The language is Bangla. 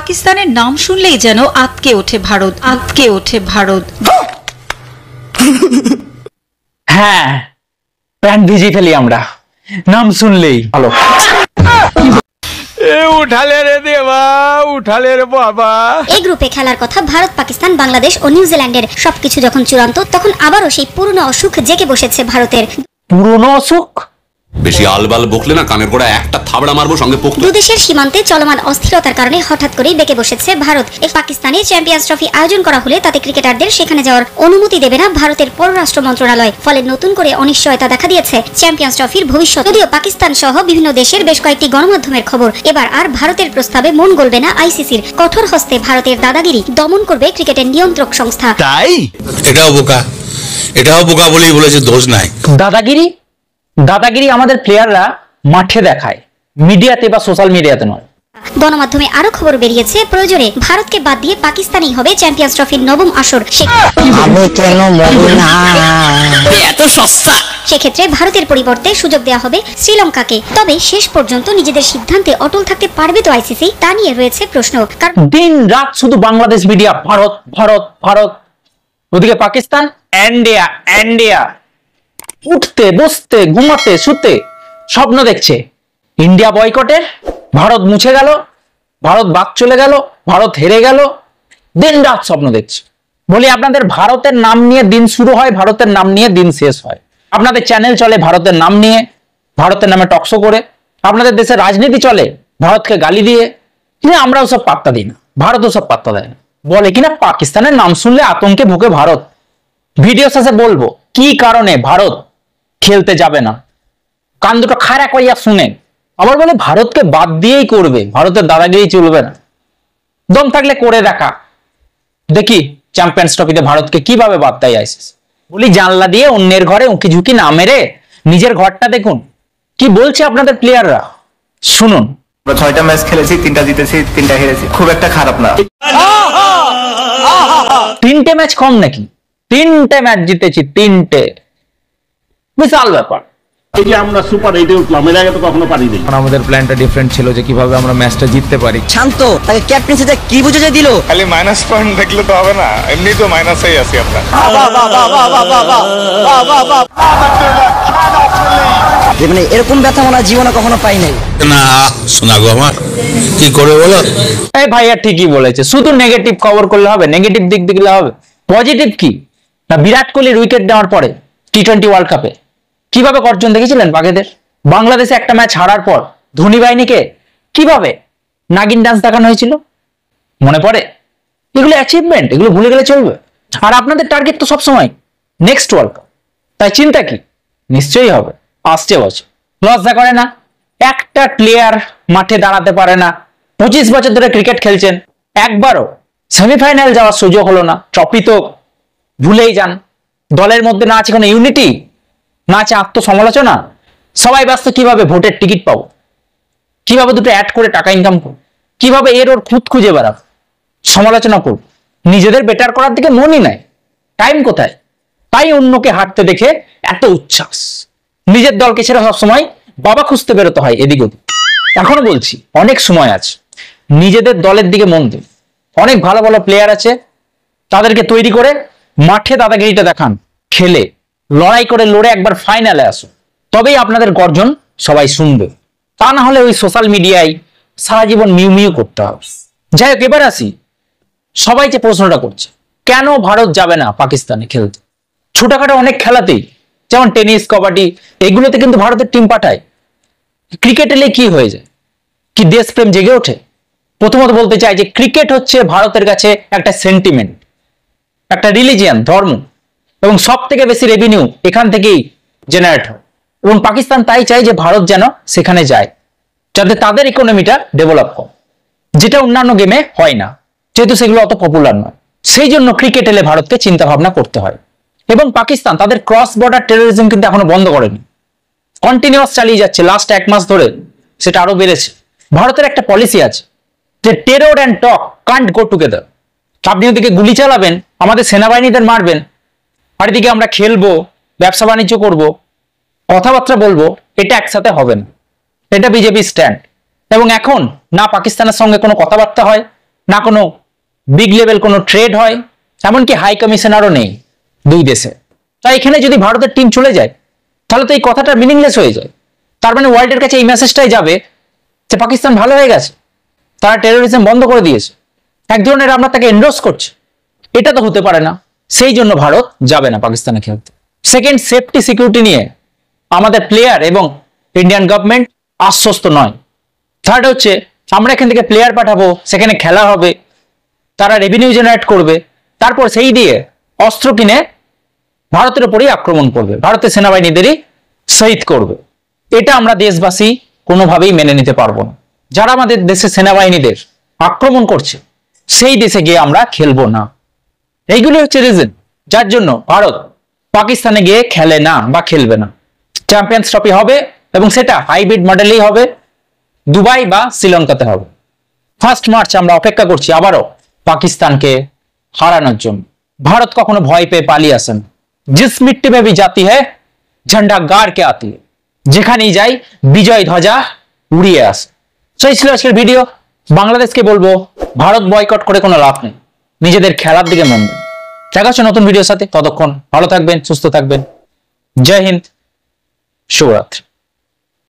পাকিস্তানের নাম শুনলেই যেন আঁতকে ওঠে ভারত, আঁতকে ওঠে ভারত। হ্যাঁ, প্যান্ট ভিজে ফেলি আমরা নাম শুনলেই। ভালো উঠালে রে দেবা, উঠালে রে বাবা। এই গ্রুপে খেলার কথা ভারত, পাকিস্তান, বাংলাদেশ ও নিউজিল্যান্ডের। সবকিছু যখন চূড়ান্ত, তখন আবারও সেই পুরনো অসুখ জেগে বসেছে ভারতের। পুরনো অসুখ? বেশি আলবাল বকলে না কানের গোড়া একটা থাবড়া মারবো সঙ্গে পোক্ত। দুদেশের সীমান্তে চলমান অস্থিরতার কারণে হঠাৎ করেই বেঁকে বসেছে ভারত। এই পাকিস্তানে চ্যাম্পিয়ন্স ট্রফি আয়োজন করা হলে তাতে ক্রিকেটারদের সেখানে যাওয়ার অনুমতি দেবে না ভারতের পররাষ্ট্র মন্ত্রণালয়। ফলে নতুন করে অনিশ্চয়তা দেখা দিয়েছে চ্যাম্পিয়ন্স ট্রফির ভবিষ্যৎ। যদিও পাকিস্তান সহ বিভিন্ন দেশের বেশ কয়েকটি গণমাধ্যমের খবর, এবার আর ভারতের প্রস্তাবে মন গলবে না আইসিসির। কঠোর হস্তে ভারতের দাদাগিরি দমন করবে ক্রিকেটের নিয়ন্ত্রক সংস্থা। তাই এটাও বোকা বলেই বলেছে, দোষ নাই। দাদাগিরি? দাদাগিরি আমাদের প্লেয়াররা মাঠে দেখায়, মিডিয়াতে বা সোশ্যাল মিডিয়াতে নয়। গণমাধ্যমে আরো খবর বেরিয়েছে, প্রয়োজনে ভারতকে বাদ দিয়ে পাকিস্তানই হবে চ্যাম্পিয়ন্স ট্রফির নবম আসর। এত সস্তা। সেক্ষেত্রে ভারতের পরিবর্তে সুযোগ দেওয়া হবে শ্রীলঙ্কাকে। তবে শেষ পর্যন্ত নিজেদের সিদ্ধান্তে অটল থাকতে পারবে তো আইসিসি? তা নিয়ে রয়েছে প্রশ্ন। কারণ দিন রাত শুধু বাংলাদেশ মিডিয়া ভারত ভারত ভারত, ওদিকে পাকিস্তান ইন্ডিয়া ইন্ডিয়া, উঠতে বসতে ঘুমাতে শুতে স্বপ্ন দেখছে ইন্ডিয়া বয়কটের। ভারত মুছে গেল, ভারত বাদ চলে গেল, ভারত হেরে গেল, দিন রাত স্বপ্ন দেখছে। বলি আপনাদের ভারতের নাম নিয়ে দিন শুরু হয়, ভারতের নাম নিয়ে দিন শেষ হয়। আপনাদের চ্যানেল চলে ভারতের নাম নিয়ে, ভারতের নামে টকশো করে। আপনাদের দেশের রাজনীতি চলে ভারতকে গালি দিয়ে, কিন্তু আমরাও সব পাত্তা দিই না, ভারতও সব পাত্তা দেয় না। বলে কিনা পাকিস্তানের নাম শুনলে আতঙ্কে ভুগে ভারত। ভিডিও শেষে বলবো কি কারণে ভারত খেলতে যাবে না, কান দুটো খাড়া করিয়া শুনে। আবার বলে ভারতকে বাদ দিয়েই করবে, ভারতের দাদাগিরি চলবে না। দম থাকলে করে দেখা, দেখি চ্যাম্পিয়ন্স ট্রফিতে ভারতকে কিভাবে বাদ দেয় আইসিসি। বলি জানলা দিয়ে অন্যের ঘরে উঁকি ঝুঁকি না মেরে নিজের ঘরটা দেখুন কি বলছে আপনাদের প্লেয়াররা, শুনুন। 6টা ম্যাচ খেলেছি, 3টা জিতেছি, 3টা হেরেছি, খুব একটা খারাপ না। 3টে ম্যাচ কম নাকি? 3টে ম্যাচ জিতেছি, 3টে, বিশাল ব্যাপার। এই যে আমরা সুপার 8-এ উঠলাম, এর আগে তো কখনো পারিনি। আমাদের প্ল্যানটা ডিফারেন্ট ছিল যে কিভাবে আমরা ম্যাচটা জিততে পারি। শান্ত তাকে ক্যাপ্টেন্সিটা কি বুঝে দিল? খালি মাইনাস পয়েন্ট দেখলে তো হবে না, এমনি তো মাইনাসেই আছি আমরা। মানে এরকম ব্যথা মনে হয় জীবনে কখনো পাই নাই। না শোনা গো আমার, কি করে বলো? এই ভাইয়া ঠিকই বলেছে, শুধু নেগেটিভ কভার করলে হবে, নেগেটিভ দিক দেখলে হবে। পজিটিভ কি না, বিরাট কোহলির উইকেট নেওয়ার পরে টি20 ওয়ার্ল্ড কাপে কিভাবে গর্জন দেখেছিলেন বাঘেদের? বাংলাদেশে একটা ম্যাচ হারার পর ধোনি বাহিনীকে কিভাবে নাগিন ডান্স দেখানো হয়েছিল, মনে পড়ে? এগুলো অ্যাচিভমেন্ট, এগুলো ভুলে গেলে চলবে? আর আপনাদের টার্গেট তো সবসময় নেক্সট ওয়ার্ল্ড কাপ, তাই চিন্তা কি? নিশ্চয়ই হবে, আসছে বছর। লজ্জা করে না? একটা প্লেয়ার মাঠে দাঁড়াতে পারে না, 25 বছর ধরে ক্রিকেট খেলছেন, একবারও সেমিফাইনাল যাওয়ার সুযোগ হলো না। ট্রফি তো ভুলেই যান। দলের মধ্যে না আছে কোনো ইউনিটি, না আছে আত্মসমালোচনা। সবাই ব্যস্ত কিভাবে ভোটের টিকিট পাবো, কিভাবে দুটো অ্যাড করে টাকা ইনকাম করবো, কিভাবে এর ওর খুঁত খুঁজে বেড়াবো, সমালোচনা করবো। নিজেদের বেটার করার দিকে মনই নাই, টাইম কোথায়? তাই অন্যকে হাঁটতে দেখে এত উচ্ছ্বাস। নিজের দলকে ছেড়ে সবসময় বাবা খুঁজতে বেরোতে হয় এদিক ওদিক। এখনো বলছি অনেক সময় আছে, নিজেদের দলের দিকে মন দিন। অনেক ভালো ভালো প্লেয়ার আছে, তাদেরকে তৈরি করে মাঠে দাদাগিরিটা দেখান, খেলে লড়াই করে লড়ে একবার ফাইনালে আসুন, তবেই আপনাদের গর্জন সবাই শুনবে। তা না হলে ওই সোশ্যাল মিডিয়ায় সারা জীবন মিউ মিউ করতে হবে। যাই হোক, এবার আসি, সবাই যে প্রশ্নটা করছে কেন ভারত যাবে না পাকিস্তানে খেলতে। ছোটখাটো অনেক খেলাতেই, যেমন টেনিস, কবাডি, এগুলোতে কিন্তু ভারতের টিম পাঠায়। ক্রিকেট এলে কি হয়ে যায়? কি দেশপ্রেম জেগে ওঠে? প্রথমত বলতে চাই যে ক্রিকেট হচ্ছে ভারতের কাছে একটা সেন্টিমেন্ট, একটা রিলিজিয়ান, ধর্ম, এবং সব থেকে বেশি রেভিনিউ এখান থেকেই জেনারেট হয়। এবং পাকিস্তান তাই চায় যে ভারত যেন সেখানে যায়, যাতে তাদের ইকোনমিটা ডেভেলপ হয়, যেটা অন্যান্য গেমে হয় না, যেহেতু সেগুলো অত পপুলার নয়। সেই জন্য ক্রিকেট এলে ভারতকে চিন্তা ভাবনা করতে হয়। এবং পাকিস্তান তাদের ক্রস বর্ডার টেরোরিজম কিন্তু এখনো বন্ধ করেনি, কন্টিনিউয়াস চালিয়ে যাচ্ছে। লাস্ট 1 মাস ধরে সেটা আরো বেড়েছে। ভারতের একটা পলিসি আছে যে terror and talk Kant go together. আপনি ওদিকে গুলি চালাবেন, আমাদের সেনাবাহিনীদের মারবেন, আর এদিকে আমরা খেলবো, ব্যবসা বাণিজ্য করবো, কথাবার্তা বলবো, এটা একসাথে হবে না। এটা বিজেপি স্ট্যান্ড। এবং এখন না পাকিস্তানের সঙ্গে কোনো কথাবার্তা হয়, না কোনো বিগ লেভেল কোনো ট্রেড হয়, এমনকি হাই কমিশনারও নেই দুই দেশে। তাই এখানে যদি ভারতের টিম চলে যায় তাহলে তো এই কথাটা মিনিংলেস হয়ে যায়। তার মানে ওয়ার্ল্ডের কাছে এই মেসেজটাই যাবে যে পাকিস্তান ভালো হয়ে গেছে, তারা টেরোরিজম বন্ধ করে দিয়েছে, এক ধরনের আমরা তাকে এন্ডোর্স করছি। এটা তো হতে পারে না, সেই জন্য ভারত যাবে না পাকিস্তানে খেলতে। সেকেন্ড, সেফটি সিকিউরিটি নিয়ে আমাদের প্লেয়ার এবং ইন্ডিয়ান গভর্নমেন্ট আশ্বস্ত নয়। থার্ড হচ্ছে আমরা এখান থেকে প্লেয়ার পাঠাবো, সেখানে খেলা হবে, তারা রেভিনিউ জেনারেট করবে, তারপর সেই দিয়ে অস্ত্র কিনে ভারতের উপরেই আক্রমণ করবে, ভারতের সেনাবাহিনীদেরই শহীদ করবে। এটা আমরা দেশবাসী কোনোভাবেই মেনে নিতে পারবো না। যারা আমাদের দেশের সেনাবাহিনীদের আক্রমণ করছে সেই দেশে গিয়ে আমরা খেলবো না। এইগুলি হচ্ছে রিজন যার জন্য ভারত পাকিস্তানে গিয়ে খেলে না বা খেলবে না। চ্যাম্পিয়ন্স ট্রফি হবে এবং সেটা হাইব্রিড মডেলেই হবে, দুবাই বা শ্রীলঙ্কাতে হবে। 1 মার্চ আমরা অপেক্ষা করছি আবারও পাকিস্তানকে হারানোর জন্য। ভারত কখনো ভয় পেয়ে পালিয়ে আসে না। জিস মিট্টি মে ভি জাতি হ্যায় ঝন্ডা গাড় কে আতি হ্যায়, যেখানেই যাই বিজয় ধ্বজা উড়িয়ে আসে। তো এই ছিল আজকের ভিডিও। বাংলাদেশকে বলবো ভারত বয়কট করে কোনো লাভ নেই, নিজেদের খেলার দিকে মন দেন। দেখা হচ্ছে নতুন ভিডিওর সাথে, ততক্ষণ ভালো থাকবেন, সুস্থ থাকবেন। জয় হিন্দ, শুভরাত্রি।